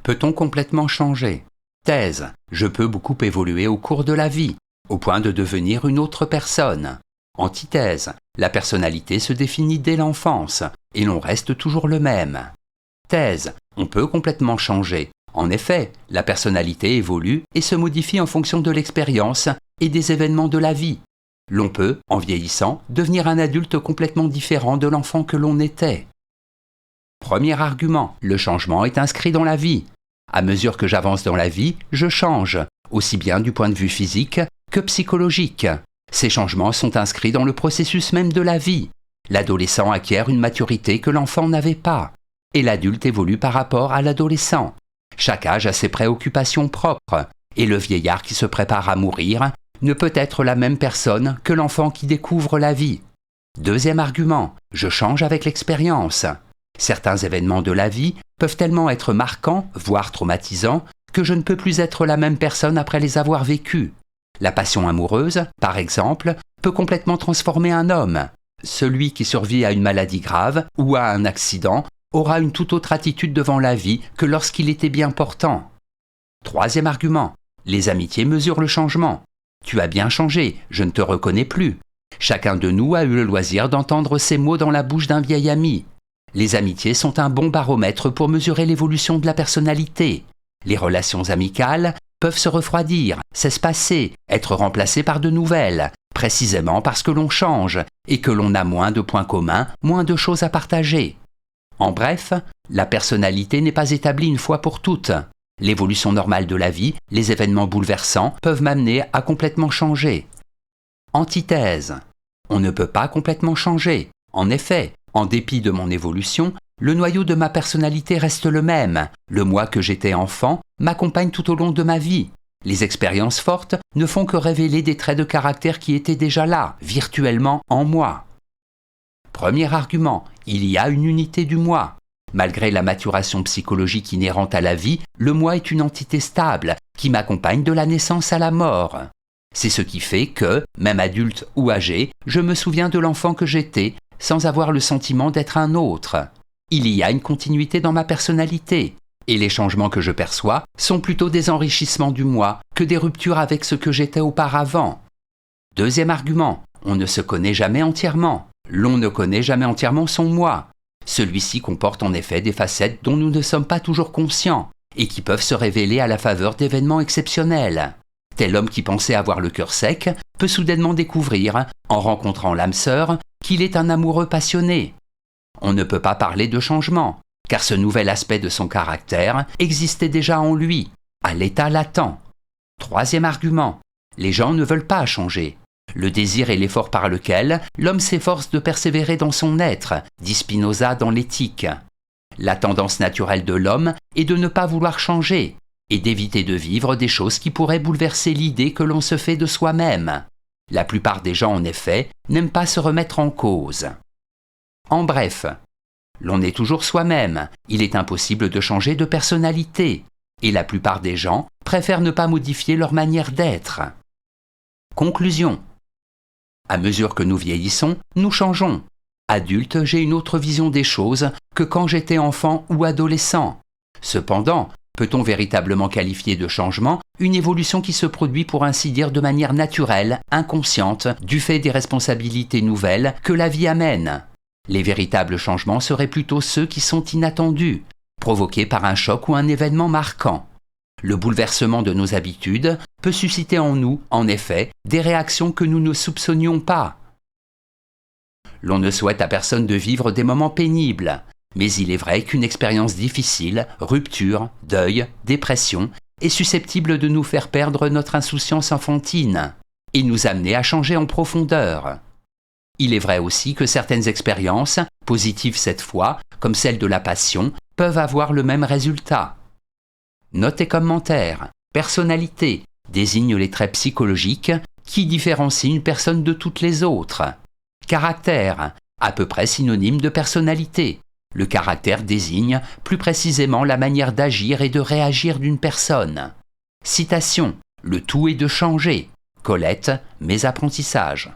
Peut-on complètement changer? Thèse. Je peux beaucoup évoluer au cours de la vie, au point de devenir une autre personne. Antithèse. La personnalité se définit dès l'enfance, et l'on reste toujours le même. Thèse. On peut complètement changer. En effet, la personnalité évolue et se modifie en fonction de l'expérience et des événements de la vie. L'on peut, en vieillissant, devenir un adulte complètement différent de l'enfant que l'on était. Premier argument, le changement est inscrit dans la vie. À mesure que j'avance dans la vie, je change, aussi bien du point de vue physique que psychologique. Ces changements sont inscrits dans le processus même de la vie. L'adolescent acquiert une maturité que l'enfant n'avait pas, et l'adulte évolue par rapport à l'adolescent. Chaque âge a ses préoccupations propres, et le vieillard qui se prépare à mourir ne peut être la même personne que l'enfant qui découvre la vie. Deuxième argument, je change avec l'expérience. Certains événements de la vie peuvent tellement être marquants, voire traumatisants, que je ne peux plus être la même personne après les avoir vécus. La passion amoureuse, par exemple, peut complètement transformer un homme. Celui qui survit à une maladie grave ou à un accident aura une toute autre attitude devant la vie que lorsqu'il était bien portant. Troisième argument, les amitiés mesurent le changement. Tu as bien changé, je ne te reconnais plus. Chacun de nous a eu le loisir d'entendre ces mots dans la bouche d'un vieil ami. Les amitiés sont un bon baromètre pour mesurer l'évolution de la personnalité. Les relations amicales peuvent se refroidir, s'espacer, être remplacées par de nouvelles, précisément parce que l'on change et que l'on a moins de points communs, moins de choses à partager. En bref, la personnalité n'est pas établie une fois pour toutes. L'évolution normale de la vie, les événements bouleversants peuvent m'amener à complètement changer. Antithèse. On ne peut pas complètement changer. En effet, en dépit de mon évolution, le noyau de ma personnalité reste le même. Le moi que j'étais enfant m'accompagne tout au long de ma vie. Les expériences fortes ne font que révéler des traits de caractère qui étaient déjà là, virtuellement en moi. Premier argument, il y a une unité du moi. Malgré la maturation psychologique inhérente à la vie, le moi est une entité stable qui m'accompagne de la naissance à la mort. C'est ce qui fait que, même adulte ou âgé, je me souviens de l'enfant que j'étais sans avoir le sentiment d'être un autre. Il y a une continuité dans ma personnalité, et les changements que je perçois sont plutôt des enrichissements du moi que des ruptures avec ce que j'étais auparavant. Deuxième argument, on ne se connaît jamais entièrement. L'on ne connaît jamais entièrement son moi. Celui-ci comporte en effet des facettes dont nous ne sommes pas toujours conscients et qui peuvent se révéler à la faveur d'événements exceptionnels. Tel homme qui pensait avoir le cœur sec peut soudainement découvrir, en rencontrant l'âme sœur, qu'il est un amoureux passionné. On ne peut pas parler de changement, car ce nouvel aspect de son caractère existait déjà en lui, à l'état latent. Troisième argument, les gens ne veulent pas changer. Le désir est l'effort par lequel l'homme s'efforce de persévérer dans son être, dit Spinoza dans l'Éthique. La tendance naturelle de l'homme est de ne pas vouloir changer, et d'éviter de vivre des choses qui pourraient bouleverser l'idée que l'on se fait de soi-même. La plupart des gens, en effet, n'aiment pas se remettre en cause. En bref, l'on est toujours soi-même, il est impossible de changer de personnalité, et la plupart des gens préfèrent ne pas modifier leur manière d'être. Conclusion. À mesure que nous vieillissons, nous changeons. Adulte, j'ai une autre vision des choses que quand j'étais enfant ou adolescent. Cependant, peut-on véritablement qualifier de changement une évolution qui se produit pour ainsi dire de manière naturelle, inconsciente, du fait des responsabilités nouvelles que la vie amène? Les véritables changements seraient plutôt ceux qui sont inattendus, provoqués par un choc ou un événement marquant. Le bouleversement de nos habitudes peut susciter en nous, en effet, des réactions que nous ne soupçonnions pas. L'on ne souhaite à personne de vivre des moments pénibles, mais il est vrai qu'une expérience difficile, rupture, deuil, dépression, est susceptible de nous faire perdre notre insouciance enfantine et nous amener à changer en profondeur. Il est vrai aussi que certaines expériences, positives cette fois, comme celle de la passion, peuvent avoir le même résultat. Note et commentaire. Personnalité désigne les traits psychologiques qui différencient une personne de toutes les autres. Caractère, à peu près synonyme de personnalité. Le caractère désigne plus précisément la manière d'agir et de réagir d'une personne. Citation. Le tout est de changer. Colette, Mes apprentissages.